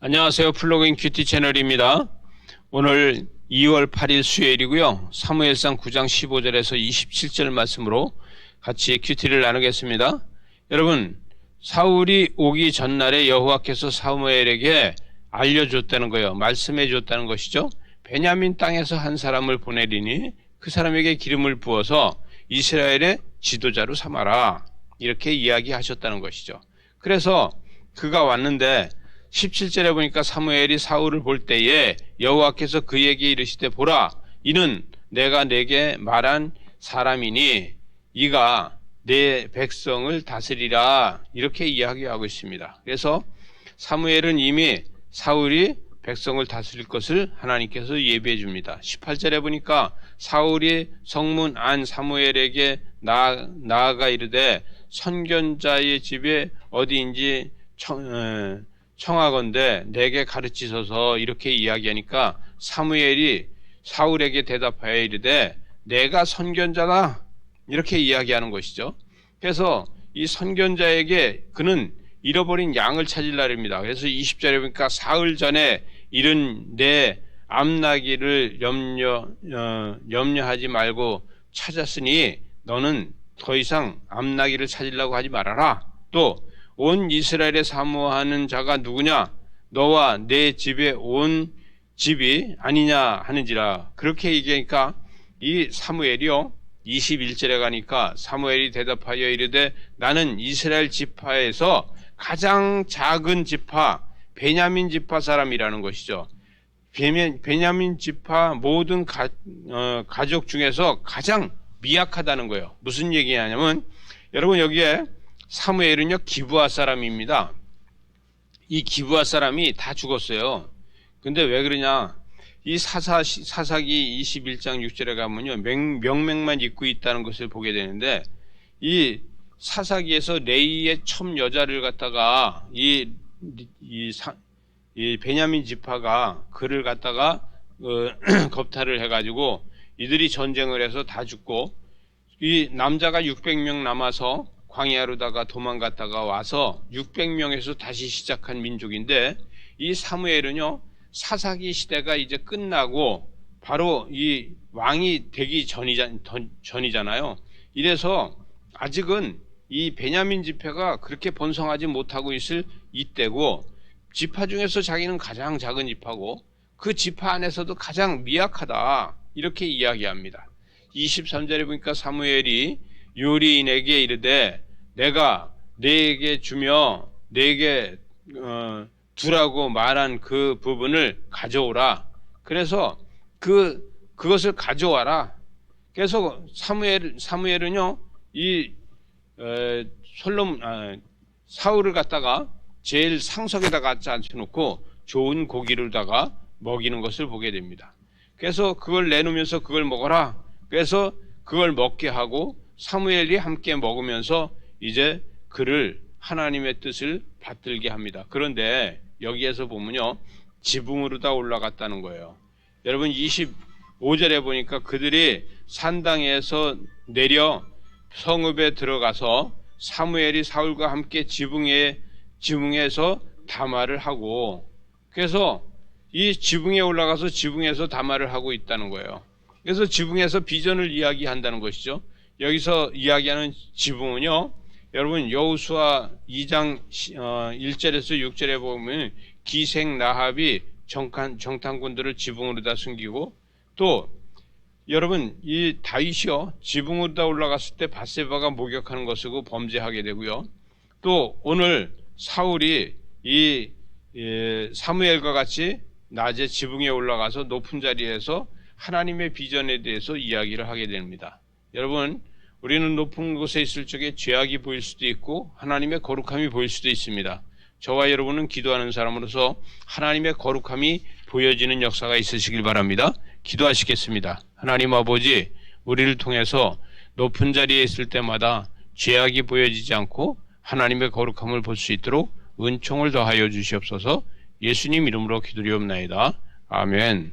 안녕하세요. 플러그인 큐티 채널입니다. 오늘 2월 8일 수요일이고요. 사무엘상 9장 15절에서 27절 말씀으로 같이 큐티를 나누겠습니다. 여러분, 사울이 오기 전날에 여호와께서 사무엘에게 알려줬다는 거예요. 말씀해 줬다는 것이죠. 베냐민 땅에서 한 사람을 보내리니 그 사람에게 기름을 부어서 이스라엘의 지도자로 삼아라. 이렇게 이야기하셨다는 것이죠. 그래서 그가 왔는데 17절에 보니까 사무엘이 사울을 볼 때에 여호와께서 그에게 이르시되 보라, 이는 내가 내게 말한 사람이니 이가 내 백성을 다스리라. 이렇게 이야기하고 있습니다. 그래서 사무엘은 이미 사울이 백성을 다스릴 것을 하나님께서 예비해 줍니다. 18절에 보니까 사울이 성문 안 사무엘에게 나아가 이르되 선견자의 집에 어디인지 청하건대 내게 가르치소서. 이렇게 이야기하니까 사무엘이 사울에게 대답하여 이르되 내가 선견자다. 이렇게 이야기하는 것이죠. 그래서 이 선견자에게 그는 잃어버린 양을 찾으려 합니다. 그래서 20절에 보니까 사흘 전에 잃은 내 암나기를 염려하지 말고 찾았으니 너는 더 이상 암나기를 찾으려고 하지 말아라. 또 온 이스라엘에 사모하는 자가 누구냐? 너와 내 집에 온 집이 아니냐 하는지라. 그렇게 얘기하니까 이 사무엘이요 21절에 가니까 사무엘이 대답하여 이르되 나는 이스라엘 지파에서 가장 작은 지파 베냐민 지파 사람이라는 것이죠. 베냐민 지파 모든 가족 중에서 가장 미약하다는 거예요. 무슨 얘기냐면 여러분, 여기에 사무엘은요 기브아 사람입니다. 이 기브아 사람이 다 죽었어요. 근데 왜 그러냐? 이 사사기 21장 6절에 가면요 명맥만 잊고 있다는 것을 보게 되는데, 이 사사기에서 레이의 첩 여자를 갖다가 이 베냐민 지파가 그를 갖다가 겁탈을 해가지고 이들이 전쟁을 해서 다 죽고, 이 남자가 600명 남아서 광야로다가 도망갔다가 와서 600명에서 다시 시작한 민족인데, 이 사무엘은요 사사기 시대가 이제 끝나고 바로 이 왕이 되기 전이잖아요. 이래서 아직은 이 베냐민 지파가 그렇게 번성하지 못하고 있을 이때고, 지파 중에서 자기는 가장 작은 지파고 그 지파 안에서도 가장 미약하다. 이렇게 이야기합니다. 23절에 보니까 사무엘이 요리인에게 이르되 내가 네게 주며 네게 두라고 말한 그 부분을 가져오라. 그래서 그것을 가져와라. 그래서 사무엘은요 이 사울을 갖다가 제일 상석에다가 앉혀놓고 좋은 고기를다가 먹이는 것을 보게 됩니다. 그래서 그걸 내놓으면서 그걸 먹어라. 그래서 그걸 먹게 하고 사무엘이 함께 먹으면서 이제 그를 하나님의 뜻을 받들게 합니다. 그런데 여기에서 보면요 지붕으로 다 올라갔다는 거예요. 여러분 25절에 보니까 그들이 산당에서 내려 성읍에 들어가서 사무엘이 사울과 함께 지붕에서 담화를 하고, 그래서 이 지붕에 올라가서 지붕에서 담화를 하고 있다는 거예요. 그래서 지붕에서 비전을 이야기한다는 것이죠. 여기서 이야기하는 지붕은요 여러분 여호수아 2장 1절에서 6절에 보면 기생 라합이 정탐꾼들을 지붕으로 다 숨기고, 또 여러분 이 다윗이요 지붕으로 다 올라갔을 때 밧세바가 목욕하는 것이고 범죄하게 되고요. 또 오늘 사울이 이 사무엘과 같이 낮에 지붕에 올라가서 높은 자리에서 하나님의 비전에 대해서 이야기를 하게 됩니다. 여러분, 우리는 높은 곳에 있을 적에 죄악이 보일 수도 있고 하나님의 거룩함이 보일 수도 있습니다. 저와 여러분은 기도하는 사람으로서 하나님의 거룩함이 보여지는 역사가 있으시길 바랍니다. 기도하시겠습니다. 하나님 아버지, 우리를 통해서 높은 자리에 있을 때마다 죄악이 보여지지 않고 하나님의 거룩함을 볼 수 있도록 은총을 더하여 주시옵소서. 예수님 이름으로 기도리옵나이다. 아멘.